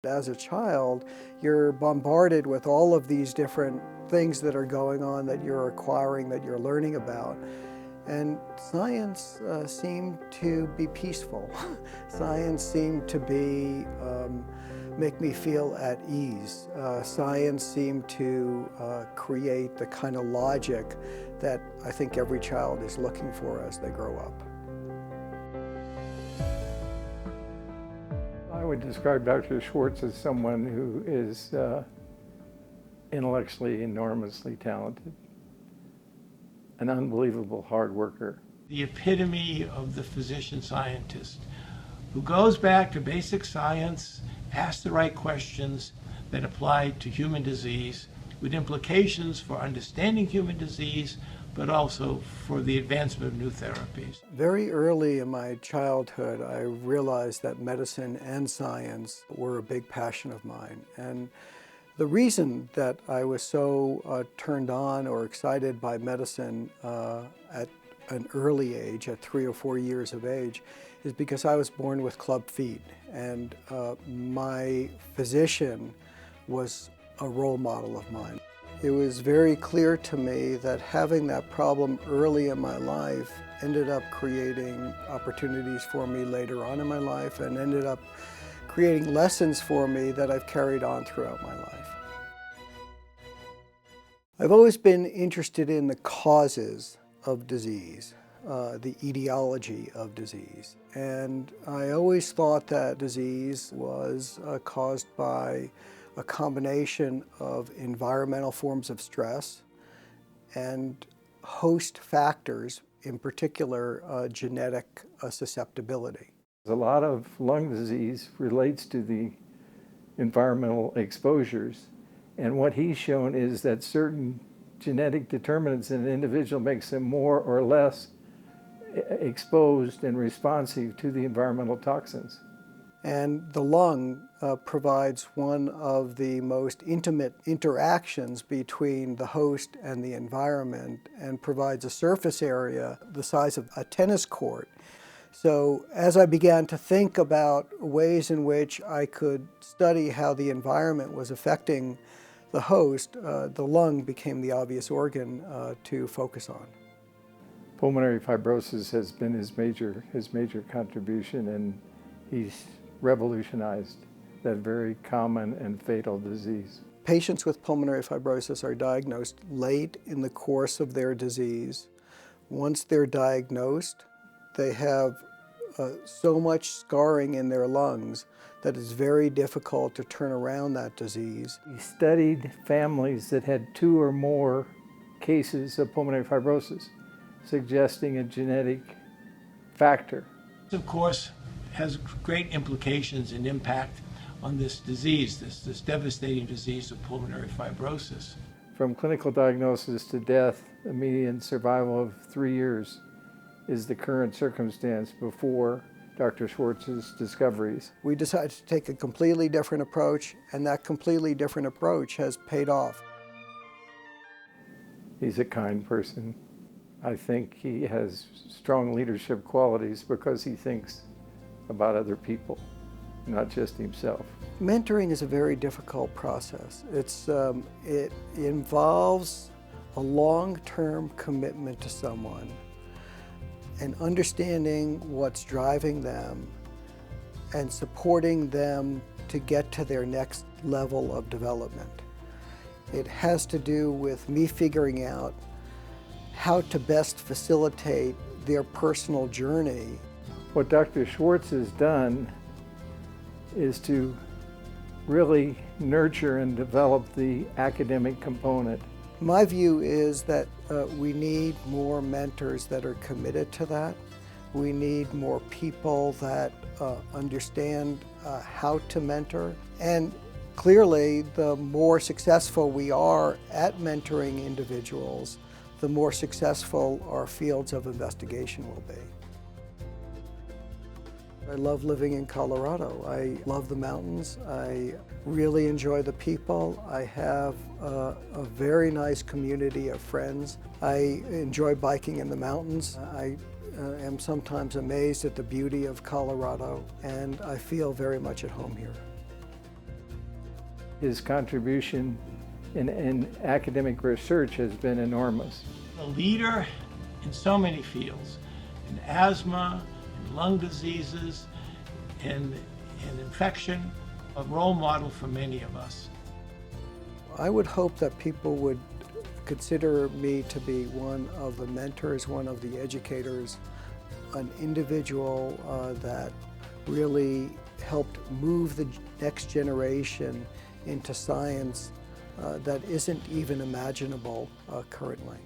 As a child, you're bombarded with all of these different things that are going on, that you're acquiring, that you're learning about. And science seemed to be peaceful. Science seemed to be, make me feel at ease. Science seemed to create the kind of logic that I think every child is looking for as they grow up. I would describe Dr. Schwartz as someone who is intellectually enormously talented, an unbelievable hard worker. The epitome of the physician-scientist who goes back to basic science, asks the right questions that apply to human disease with implications for understanding human disease, but also for the advancement of new therapies. Very early in my childhood, I realized that medicine and science were a big passion of mine. And the reason that I was so turned on or excited by medicine at an early age, at 3 or 4 years of age, is because I was born with club feet. And my physician was a role model of mine. It was very clear to me that having that problem early in my life ended up creating opportunities for me later on in my life, and ended up creating lessons for me that I've carried on throughout my life. I've always been interested in the causes of disease, the etiology of disease. And I always thought that disease was caused by a combination of environmental forms of stress and host factors, in particular genetic susceptibility. A lot of lung disease relates to the environmental exposures, and what he's shown is that certain genetic determinants in an individual makes them more or less exposed and responsive to the environmental toxins. And the lung provides one of the most intimate interactions between the host and the environment, and provides a surface area the size of a tennis court. So as I began to think about ways in which I could study how the environment was affecting the host, the lung became the obvious organ to focus on. Pulmonary fibrosis has been his major contribution, and he's revolutionized that very common and fatal disease. Patients with pulmonary fibrosis are diagnosed late in the course of their disease. Once they're diagnosed, they have so much scarring in their lungs that it's very difficult to turn around that disease. He studied families that had 2 or more cases of pulmonary fibrosis, suggesting a genetic factor. Of course, has great implications and impact on this disease, this devastating disease of pulmonary fibrosis. From clinical diagnosis to death, a median survival of 3 years is the current circumstance before Dr. Schwartz's discoveries. We decided to take a completely different approach, and that completely different approach has paid off. He's a kind person. I think he has strong leadership qualities because he thinks about other people, not just himself. Mentoring is a very difficult process. It involves a long-term commitment to someone and understanding what's driving them and supporting them to get to their next level of development. It has to do with me figuring out how to best facilitate their personal journey. What Dr. Schwartz has done is to really nurture and develop the academic component. My view is that we need more mentors that are committed to that. We need more people that understand how to mentor. And clearly, the more successful we are at mentoring individuals, the more successful our fields of investigation will be. I love living in Colorado. I love the mountains. I really enjoy the people. I have a very nice community of friends. I enjoy biking in the mountains. I am sometimes amazed at the beauty of Colorado, and I feel very much at home here. His contribution in academic research has been enormous. A leader in so many fields, in asthma, in lung diseases, in infection, a role model for many of us. I would hope that people would consider me to be one of the mentors, one of the educators, an individual that really helped move the next generation into science that isn't even imaginable currently.